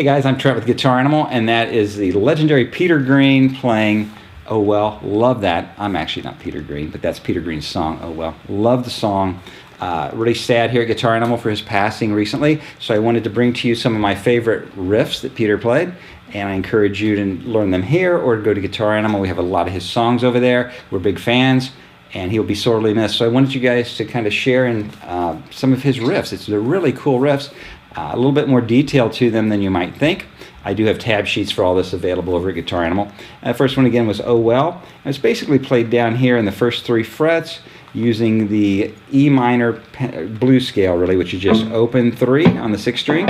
Hey guys, I'm Trent with Guitar Animal, and that is the legendary Peter Green playing Oh Well. Love that. I'm actually not Peter Green, but that's Peter Green's song, Oh Well. Love the song. Really sad here at Guitar Animal for his passing recently, so I wanted to bring to you some of my favorite riffs that Peter played, and I encourage you to learn them here or to go to Guitar Animal. We have a lot of his songs over there. We're big fans, and he'll be sorely missed. So I wanted you guys to kind of share in some of his riffs. They're really cool riffs. A little bit more detail to them than you might think. I do have tab sheets for all this available over at Guitar Animal. The first one again was Oh Well. And it's basically played down here in the first 3 frets using the E minor blues scale, really, which is just open 3 on the 6th string,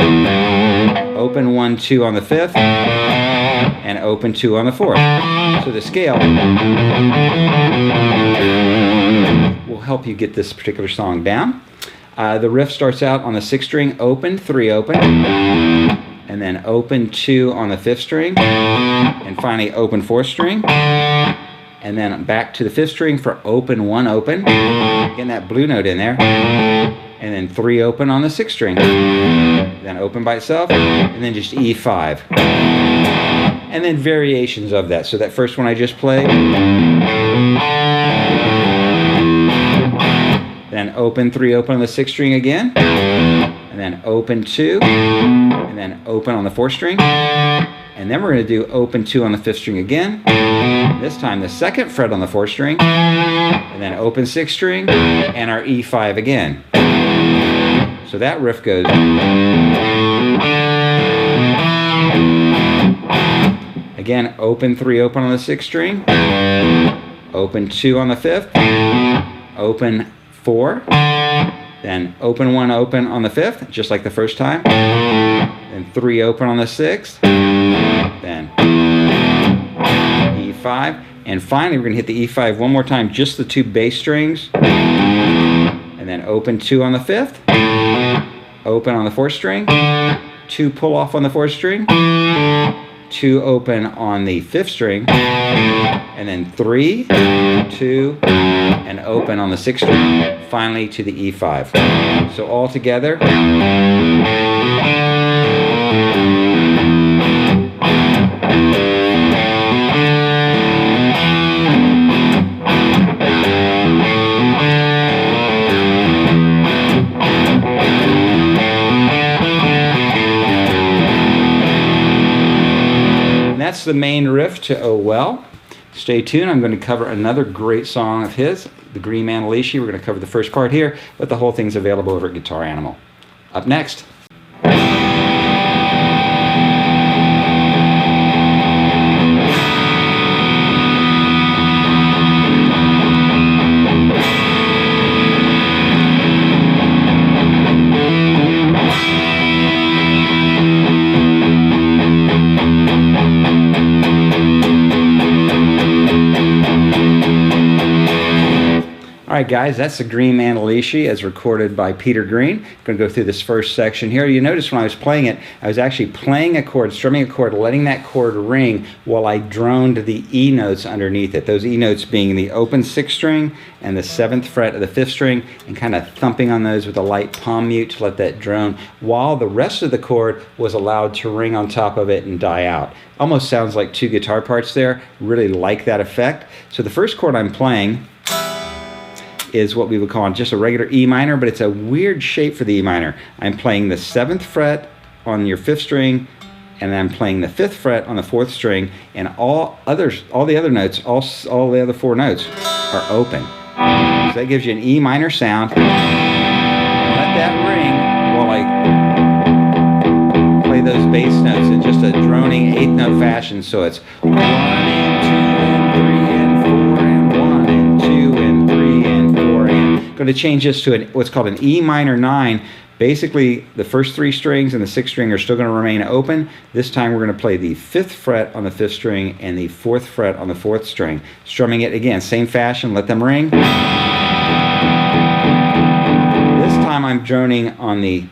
open 1, 2 on the 5th, and open 2 on the 4th. So the scale will help you get this particular song down. The riff starts out on the 6th string, open, 3 open, and then open 2 on the 5th string, and finally open 4th string, and then back to the 5th string for open 1 open, getting that blue note in there, and then 3 open on the 6th string, then open by itself, and then just E5, and then variations of that. So that first one I just played, then open 3 open on the 6th string again, and then open 2, and then open on the 4th string, and then we're going to do open 2 on the 5th string again, this time the 2nd fret on the 4th string, and then open 6th string, and our E5 again. So that riff goes again, open 3 open on the 6th string, open 2 on the 5th, open 4, then open 1 open on the 5th, just like the first time, then 3 open on the 6th, then E5, and finally we're going to hit the E5 one more time, just the 2 bass strings, and then open 2 on the 5th, open on the 4th string, 2 pull off on the 4th string, 2 open on the 5th string, and then 3, 2, and open on the 6th string, finally to the E5. So all together. That's the main riff to Oh Well. Stay tuned. I'm going to cover another great song of his, the Green Manalishi. We're going to cover the first part here, but the whole thing's available over at Guitar Animal. Up next. Alright guys, that's the Green Manalishi as recorded by Peter Green. I'm going to go through this first section here. You notice when I was playing it, I was actually playing a chord, strumming a chord, letting that chord ring while I droned the E notes underneath it. Those E notes being the open 6th string and the 7th fret of the 5th string, and kind of thumping on those with a light palm mute to let that drone, while the rest of the chord was allowed to ring on top of it and die out. Almost sounds like 2 guitar parts there. Really like that effect. So the first chord I'm playing is what we would call just a regular E minor, but it's a weird shape for the E minor. I'm playing the 7th fret on your 5th string, and then I'm playing the 5th fret on the 4th string, and all the other notes, all the other 4 notes are open. So that gives you an E minor sound. And let that ring while I play those bass notes in just a droning 8th note fashion. So it's 1 and 2 and 3 and 4 and 1 and 2 and 3 and 4 and going to change this to what's called an E minor 9. Basically, the first 3 strings and the 6th string are still going to remain open. This time we're going to play the 5th fret on the 5th string and the 4th fret on the 4th string. Strumming it again, same fashion, let them ring. This time I'm droning on the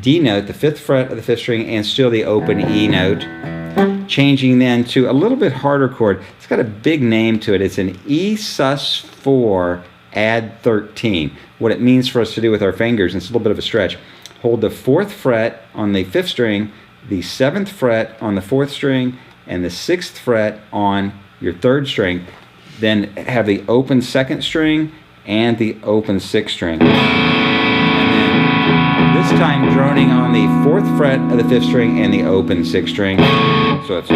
D note, the 5th fret of the 5th string, and still the open E note. Changing then to a little bit harder chord. It's got a big name to it. It's an E sus4 add 13. What it means for us to do with our fingers, and it's a little bit of a stretch, hold the 4th fret on the 5th string the 7th fret on the 4th string and the 6th fret on your 3rd string. Then have the open 2nd string and the open 6th string. And then this time droning on the 4th fret of the 5th string and the open 6th string. So it's...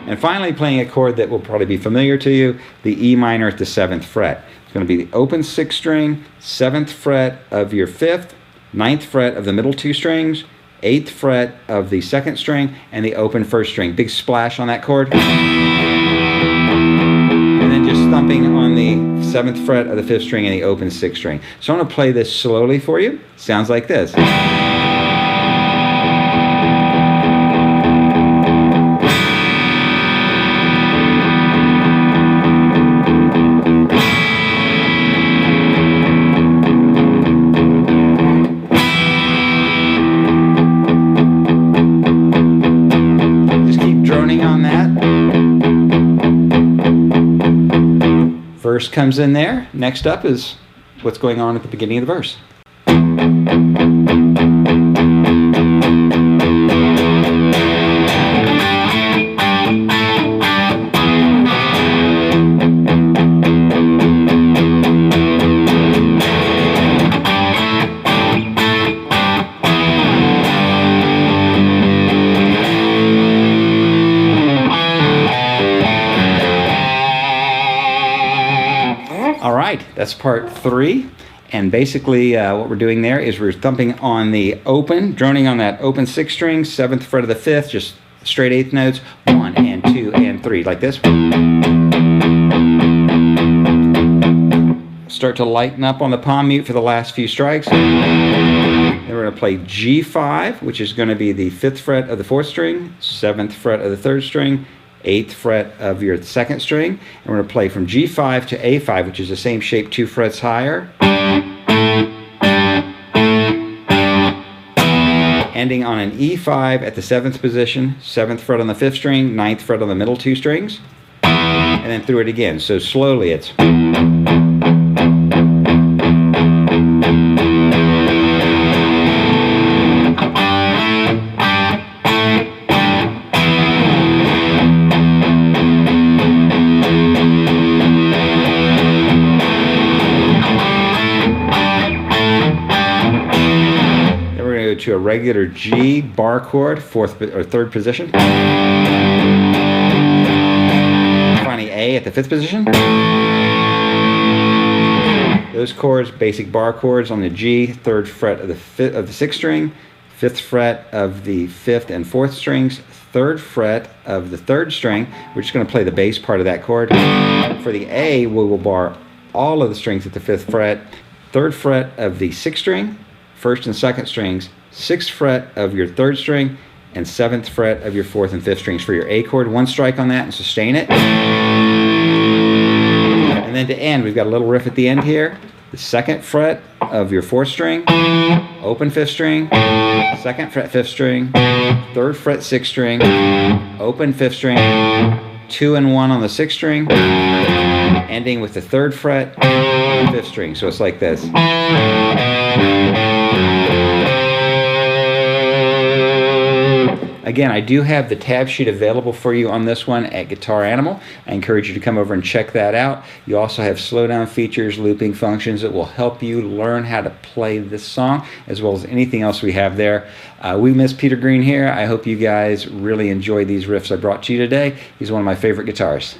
And finally playing a chord that will probably be familiar to you, the E minor at the 7th fret. It's going to be the open 6th string, 7th fret of your 5th, 9th fret of the middle 2 strings, 8th fret of the 2nd string, and the open 1st string. Big splash on that chord. And then just thumping on the 7th fret of the 5th string and the open 6th string. So I'm going to play this slowly for you. Sounds like this. On that. Verse comes in there. Next up is what's going on at the beginning of the verse. All right, that's part 3, and basically what we're doing there is we're thumping on the open, droning on that open 6th string, 7th fret of the 5th, just straight 8th notes, 1 and 2 and 3, like this. Start to lighten up on the palm mute for the last few strikes. Then we're going to play G5, which is going to be the 5th fret of the 4th string, 7th fret of the 3rd string, 8th fret of your 2nd string, and we're going to play from G5 to A5, which is the same shape 2 frets higher, ending on an E5 at the 7th position, 7th fret on the 5th string, 9th fret on the middle 2 strings, and then through it again. So slowly it's... to a regular G bar chord, 4th or 3rd position. Finally A at the 5th position. Those chords, basic bar chords on the G, 3rd fret of the 6th string, 5th fret of the 5th and 4th strings, 3rd fret of the 3rd string. We're just going to play the bass part of that chord. For the A, we will bar all of the strings at the 5th fret, 3rd fret of the 6th string, 1st and 2nd strings, 6th fret of your 3rd string, and 7th fret of your 4th and 5th strings for your A chord. 1 strike on that and sustain it. And then to end, we've got a little riff at the end here. The 2nd fret of your 4th string, open 5th string, 2nd fret 5th string, 3rd fret 6th string, open 5th string, 2 and 1 on the 6th string, ending with the 3rd fret, 5th string. So it's like this. Again, I do have the tab sheet available for you on this one at Guitar Animal. I encourage you to come over and check that out. You also have slowdown features, looping functions that will help you learn how to play this song, as well as anything else we have there. We miss Peter Green here. I hope you guys really enjoy these riffs I brought to you today. He's one of my favorite guitarists.